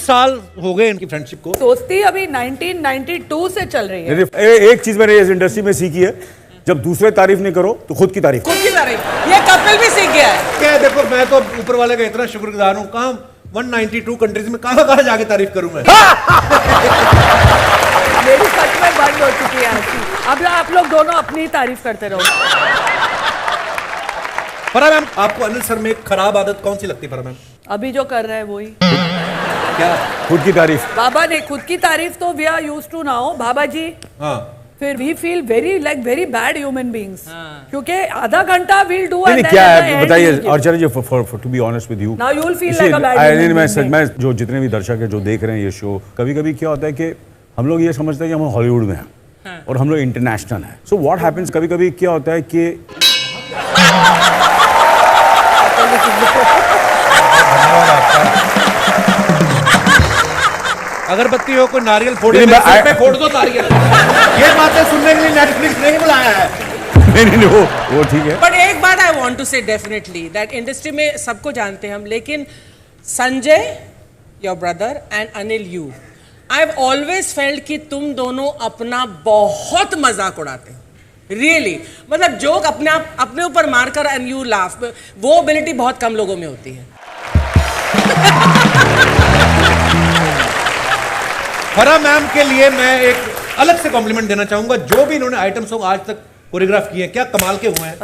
साल हो गए इनकी फ्रेंडशिप को। दोस्ती अभी 1992 से चल रही है। एक चीज मैंने इस इंडस्ट्री में सीखी है, जब दूसरे तारीफ नहीं करो तो खुद की तारीफ। ये कपिल भी सीख गया है। क्या देखो, मैं तो ऊपर वाले का इतना शुक्रगुजार हूँ। कहाँ 192 कंट्रीज में कहाँ जाके तारीफ करूँ मैं। मेरी सच में बंद हो चुकी है अब आप लोग दोनों अपनी तारीफ करते रहो। फराह मैम, आपको अनिल सर में खराब आदत कौन सी लगती है फराह मैम? अभी जो कर रहे हैं वही। क्या? खुद की तारीफ। बाबा ने खुद की तारीफ तो we are used to now Baba ji. हाँ, फिर we feel very bad human beings, क्योंकि आधा घंटा विल डू नहीं क्या है बताइए Archana ji, to be honest with you, now you will feel like a bad. मैं जो जितने भी दर्शक है जो देख रहे हैं ये शो, कभी कभी क्या होता है कि हम लोग ये समझते हैं कि हम हॉलीवुड में हैं और हम लोग इंटरनेशनल हैं। सो व्हाट हैपेंस, कभी कभी क्या होता है कि अगरबत्ती हो, कोई नारियल फोड़े, सर पे फोड़ दो नारियल। ये बातें सुनने के लिए नेटफ्लिक्स नहीं बुलाया है। नहीं वो ठीक है। बट एक बात आई वांट टू से डेफिनेटली दैट इंडस्ट्री में सबको जानते हैं हम, लेकिन Sanjay your brother and Anil you, I have always felt कि तुम दोनों अपना बहुत मजाक उड़ाते हो। रियली मतलब जोक अपने ऊपर मारकर एंड यू लाफ, वो एबिलिटी बहुत कम लोगों में होती है। फराह मैम के लिए मैं एक अलग से कॉम्प्लीमेंट देना चाहूंगा। जो भी इन्होंने आइटम सॉन्ग आज तक कोरियोग्राफ किए हैं, क्या कमाल के हुए हैं।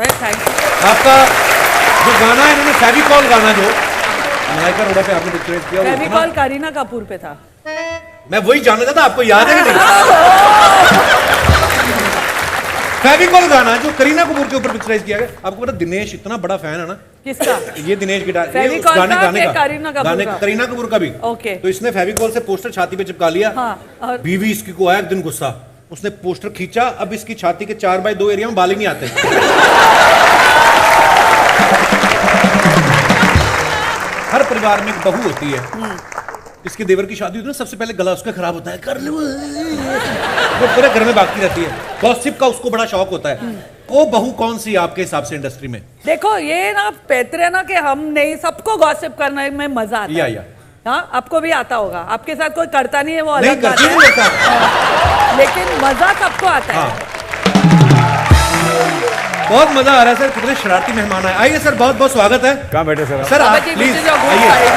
आपका जो गाना है, इन्होंने फेविकॉल गाना जो मलाइका अरोड़ा पे आपने पिक्चराइज किया, फेविकॉल करीना कपूर पे था। मैं वही जानना चाहता, आपको याद है कि नहीं? फेविकॉल गाना जो करीना कपूर के ऊपर पिक्चराइज किया गया। आपको पता दिनेश इतना बड़ा फैन है ना। किसका? ये दिनेश गिटार गाने का करीना कपूर का भी। ओके। तो इसने फेविकॉल से पोस्टर छाती पे चिपका लिया। हाँ, बीवी इसकी को आया एक दिन गुस्सा, उसने पोस्टर खींचा, अब इसकी छाती के 4x2 एरिया में बाल ही नहीं आते। हर परिवार में एक बहू होती है, इसके देवर की शादी होती है, सबसे पहले गला उसका खराब होता है, कर लो, वो पूरे घर में भागती रहती है। गॉसिप का उसको बड़ा शौक होता है। वो बहू कौन सी आपके हिसाब से इंडस्ट्री में? देखो ये ना पैतरे ना कि हम नहीं, सबको गॉसिप करने में मजा आता है। हाँ, आपको भी आता होगा। आपके साथ कोई करता नहीं है, वो अलग बात है, लेकिन मजा सबको आता है। बहुत मजा आ रहा है सर, कितने शरारती मेहमान आए। आइए सर, बहुत बहुत स्वागत है। कहाँ बैठे सर? सर आप प्लीज आइए।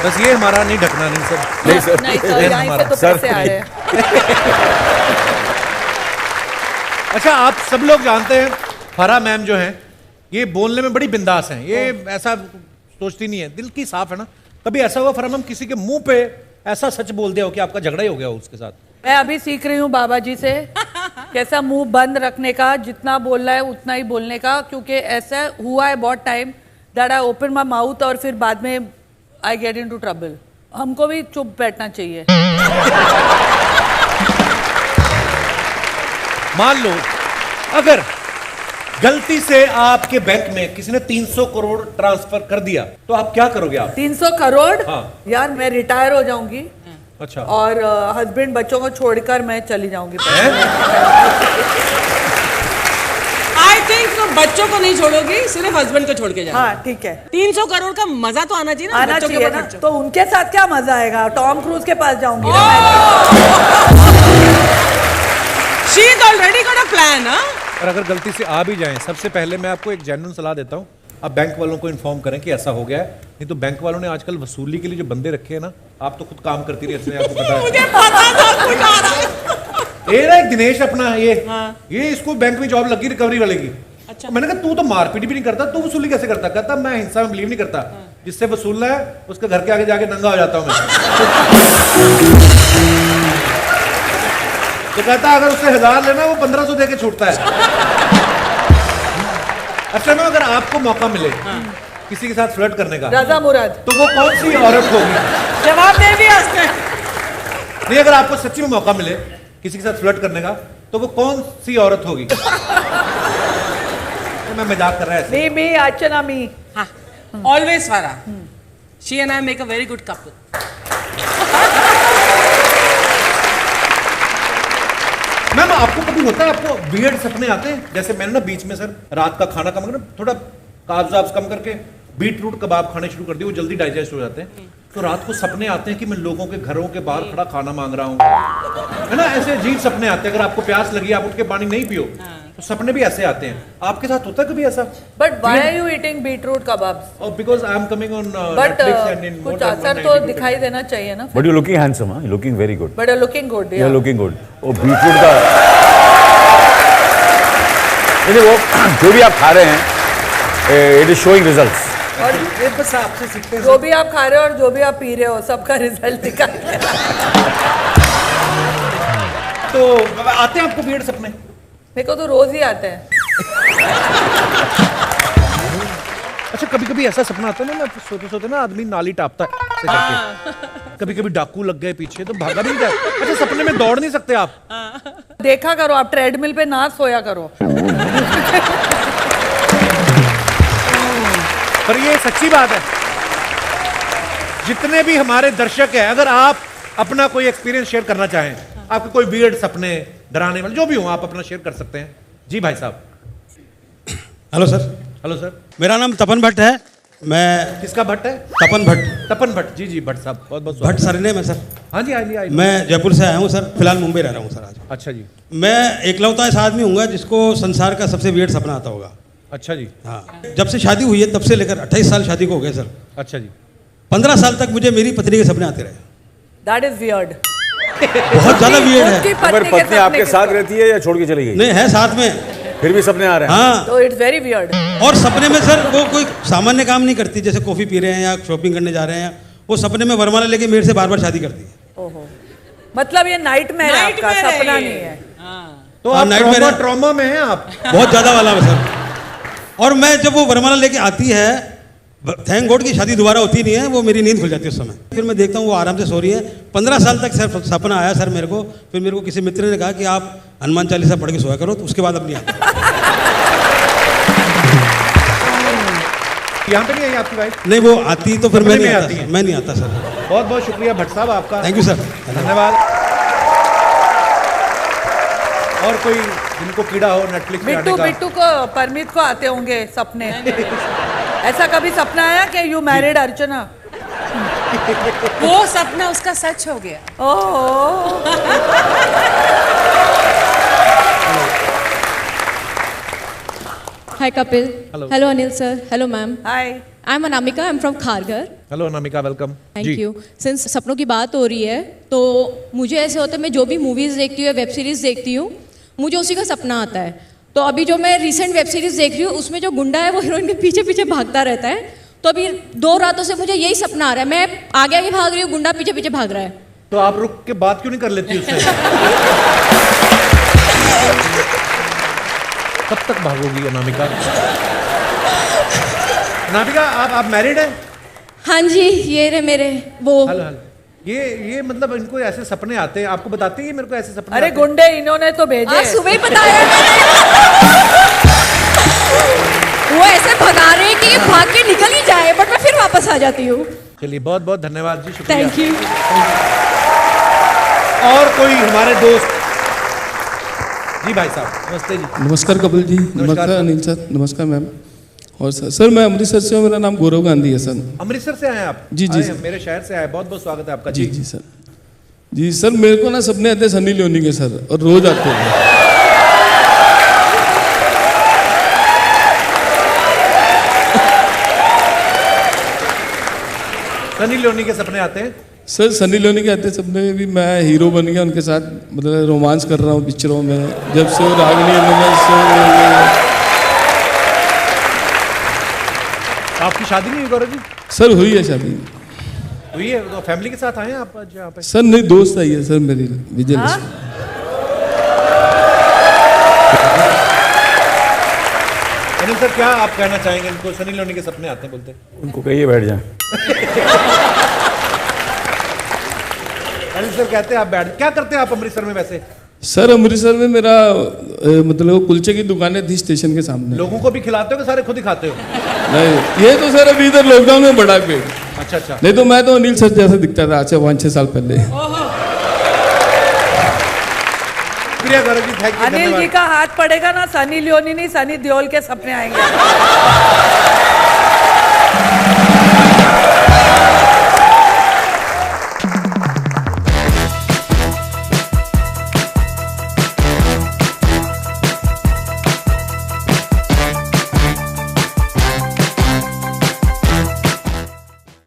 बस ये हमारा नहीं ढकना नहीं सर। नहीं सर, नहीं सर, यहीं से तो पैसे आ रहे हैं। अच्छा, आप सब लोग जानते हैं फराह मैम जो हैं, ये बोलने में बड़ी बिंदास हैं। ये ऐसा सोचती नहीं है, दिल की साफ है ना। कभी ऐसा हुआ फराह मैम किसी के मुंह पे ऐसा सच बोल दिया हो कि आपका झगड़ा ही हो गया हो उसके साथ? मैं अभी सीख रही हूँ बाबा जी से कैसा मुंह बंद रखने का, जितना बोलना है उतना ही बोलने का, क्योंकि ऐसा हुआ है बहुत time that I open my mouth और फिर बाद में आई गेट इनटू ट्रबल। हमको भी चुप बैठना चाहिए। मान लो अगर गलती से आपके बैंक में किसी ने 300 करोड़ ट्रांसफर कर दिया, तो आप क्या करोगे? आप 300 करोड़? हाँ। यार मैं रिटायर हो जाऊंगी। अच्छा। और हस्बैंड बच्चों को छोड़कर मैं चली जाऊंगी। आई थिंक तो बच्चों को नहीं छोड़ोगी, सिर्फ हस्बैंड को छोड़ के जाओ। हाँ ठीक है। 300 करोड़ का मजा तो आना चाहिए ना। आना चाहिए ना। तो उनके साथ क्या मजा आएगा? टॉम क्रूज के पास जाऊंगी। She is already got a plan. और अगर गलती से आ भी जाएं, सबसे पहले मैं आपको एक जेन्युइन सलाह देता हूं, आप बैंक वालों को इन्फॉर्म करें कि ऐसा हो गया है। नहीं तो बैंक वालों ने आजकल वसूली के लिए जो बंदे रखे हैं ना, आप तो खुद काम करती रही, इसलिए आपको पता है। मुझे पता था कुछ आ रहा है। ये ना एक दिनेश अपना ये इसको बैंक में जॉब लगी रिकवरी वाले की। अच्छा। मैंने कहा तू तो मारपीट भी नहीं करता, तू वसूली कैसे करता? कहता मैं हिंसा में बिलीव नहीं करता, जिससे वसूलना है उसके घर के आगे जाके नंगा हो जाता हूं मैं। तो कहता अगर उससे 1000 लेना वो 1500 दे के छूटता है। अच्छा ना, अगर आपको मौका मिले किसी के साथ फ्लर्ट करने का, रजा मुराद, तो वो कौन सी औरत होगी? जवाब दे दिया उसने। नहीं, अगर आपको सच्ची में मौका मिले किसी के साथ फ्लर्ट करने का, तो वो कौन सी औरत होगी? तो मैं मजाक कर रहा है। मी अर्चना मी। हाँ, always Farah. She and I make a very good couple. Ma'am आपको कभी होता है, आपको वियर्ड सपने आते हैं? जैसे मैंने ना बीच में सर रात का खाना कम करना, थोड़ा कार्ब्स कम करके बीट रूट कबाब खाने शुरू कर दिए, वो जल्दी डाइजेस्ट हो जाते हैं। तो रात को सपने आते हैं कि मैं लोगों के घरों के बाहर खड़ा खाना मांग रहा हूँ, है ना। ऐसे अजीब सपने आते हैं। अगर आपको प्यास लगी, आप उठ के पानी नहीं पियो, तो सपने भी ऐसे आते हैं। आपके साथ होता है कभी ऐसा? But why are you eating beetroot kebabs? Because I am coming on but Netflix and इन कुछ असर तो दिखाई देना चाहिए ना। बट यू लुकिंग हैंडसम, हाँ, looking very good, but looking good, you are looking good. वो बीटरूट का नहीं, वो जो भी आप खा रहे हैं, इट इज शोइंग रिजल्ट्स। और ये बस आपसे सीखते हैं। जो भी आप खा रहे हो और जो भी आप पी रहे हो, सबका रिजल्ट दिखा। तो आते हैं आपको वियर्ड सपने? मेरे को तो रोज ही आते हैं। अच्छा, कभी कभी ऐसा सपना आता है ना, मैं सोते सोते ना आदमी नाली टापता है ऐसे करके। कभी कभी डाकू लग गए पीछे, तो भागा भी नहीं जाए। अच्छा, सपने में दौड़ नहीं सकते आप? देखा करो, आप ट्रेडमिल पे ना सोया करो। पर ये सच्ची बात है, जितने भी हमारे दर्शक हैं, अगर आप अपना कोई एक्सपीरियंस शेयर करना चाहें, आपके कोई वियर्ड सपने, डराने वाले जो भी हो, आप अपना शेयर कर सकते हैं। जी भाई साहब। Hello sir. Hello sir. मेरा नाम तपन भट्ट है। मैं किसका भट्ट है? तपन भट्ट। तपन भट्ट, जी जी भट्ट साहब, बहुत बहुत भट्ट सरनेम है सर। हाँ जी, हाँ जी, हाँ जी। मैं जयपुर से आया हूँ सर, फिलहाल मुंबई रह रहा हूँ सर आज। अच्छा जी। मैं एकलौता ऐसा आदमी हूँगा जिसको संसार का सबसे वियर्ड सपना आता होगा। अच्छा जी। हाँ, जब से शादी हुई है तब से लेकर 28 साल शादी को हो गए सर। अच्छा जी। 15 साल तक मुझे मेरी पत्नी के सपने आते रहे। That is weird. बहुत ज्यादा वियर्ड है। पर पत्नी आपके साथ रहती है या छोड़ के चली गई? नहीं, है साथ में, फिर भी सपने आ रहे हैं? हाँ। तो इट्स वेरी वियर्ड। और सपने में सर वो कोई सामान्य काम नहीं करती, जैसे कॉफी पी रहे हैं या शॉपिंग करने जा रहे हैं, वो सपने में वरमाला लेके मेरे से बार बार शादी करती है। ओहो, मतलब ये नाइटमेयर है आपका, Nightmare है सपना ये। नहीं है। तो हाँ, आप nightmare ट्रॉमा है। ट्रॉमा में हैं आप। बहुत ज्यादा वाला है सर। और मैं जब वो वरमाला लेके आती है, थैंक गॉड की शादी दोबारा होती नहीं है, वो मेरी नींद खुल जाती है उस समय। फिर मैं देखता हूँ वो आराम से सो रही है। 15 साल तक सर सपना आया सर मेरे को। फिर मेरे को किसी मित्र ने कहा कि आप हनुमान चालीसा पढ़ के सोया करो, तो उसके बाद अब नहीं आता। यहाँ पे नहीं आई आपकी वाइफ? नहीं, वो आती तो फिर मैं सपने नहीं में आता आती सर, है। मैं नहीं आता सर। बहुत बहुत शुक्रिया भट्ट साहब आपका। Thank you sir. धन्यवाद। और कोई जिनको कीड़ा हो नेटफ्लिक्स पे आने बिट्टू का? बिट्टू को, परमित को आते होंगे सपने। ऐसा कभी सपना आया कि यू मैरिड अर्चना? वो सपना उसका सच हो गया। ओह, Hi Kapil. Hello. Hello Anil sir. Hello ma'am. Hi. I'm Anamika. I'm from Kharghar. Hello Anamika, welcome. Thank you. Since सपनों की बात हो रही है, तो मुझे ऐसे होता है, मैं जो भी मूवीज़ देखती हूँ या वेब सीरीज़ देखती हूँ, मुझे उसी का सपना आता है। तो अभी जो मैं रिसेंट वेब सीरीज़ देख रही हूँ, उसमें जो गुंडा है वो हीरोइन के पीछे पीछे भागता रहता है। तो अभी 2 रातों से मुझे यही सपना आ रहा है, मैं आगे आगे भाग रही हूँ, गुंडा पीछे पीछे भाग रहा है। तो आप रुक के बात क्यों नहीं कर लेती उससे? कब तक भागोगी अनामिका? अनामिका, आप मैरिड हैं? हाँ जी, ये रहे मेरे वो। Hello hello. ये मतलब इनको ऐसे सपने आते हैं, आपको बताते हैं ये मेरे को ऐसे सपने अरे आते हैं? गुंडे इन्होंने तो भेजे। आज सुबह ही बताया वो ऐसे भगा रहे हैं कि ये भाग के निकल ही जाए, बट मैं फिर वापस आ जाती हूँ। चलिए, बहुत बहुत धन्यवाद जी, शुक्रिया। Thank you. और कोई हमारे दोस्त? जी भाई साहब, नमस्ते जी। नमस्कार कपिल जी। नमस्कार अनिल सर। नमस्कार मैम। और सर मैं अमृतसर से हूँ, मेरा नाम गौरव गांधी है सर। अमृतसर से आए हैं आप? जी, जी, आए सर। हैं, मेरे शहर से आए, बहुत बहुत स्वागत है आपका। जी जी सर। जी सर, मेरे को ना सपने आते हैं सनी लियोनी के सर, और रोज आते हैं। सनी लियोनी के सपने आते हैं? सर सनी लियोनी के आते सपने में भी मैं हीरो बन गया उनके साथ, मतलब रोमांस कर रहा हूँ पिक्चरों में, जब से वो रागनी आपकी शादी नहीं हुई गौरव जी? सर हुई है शादी। हुई है? तो फैमिली के साथ आए हैं आप आज यहाँ पे? सर नहीं, दोस्त आई है सर मेरी, विजय लक्ष्मी। अनिल सर, क्या आप कहना चाहेंगे इनको? सनी लियोनी के सपने आते हैं बोलते हैं। उनको कहिए बैठ जाए। अनिल सर कहते हैं आप बैठ। क्या करते हैं आप अमृतसर में वैसे? सर अमृतसर में मेरा मतलब कुलचे की दुकानें थी स्टेशन के सामने। लोगों को भी खिलाते हो कि सारे खुद ही खाते हो? नहीं, ये तो सर अभी इधर लॉकडाउन में बढ़ा पेट। अच्छा अच्छा। नहीं तो मैं तो अनिल सर जैसा दिखता था आज से 5-6 साल पहले। शुक्रिया गौरव जी, थैंक यू, अनिल जी धन्यवाद। का हाथ पड़ेगा ना, सनी लियोनी नहीं सनी देओल के सपने आएंगे।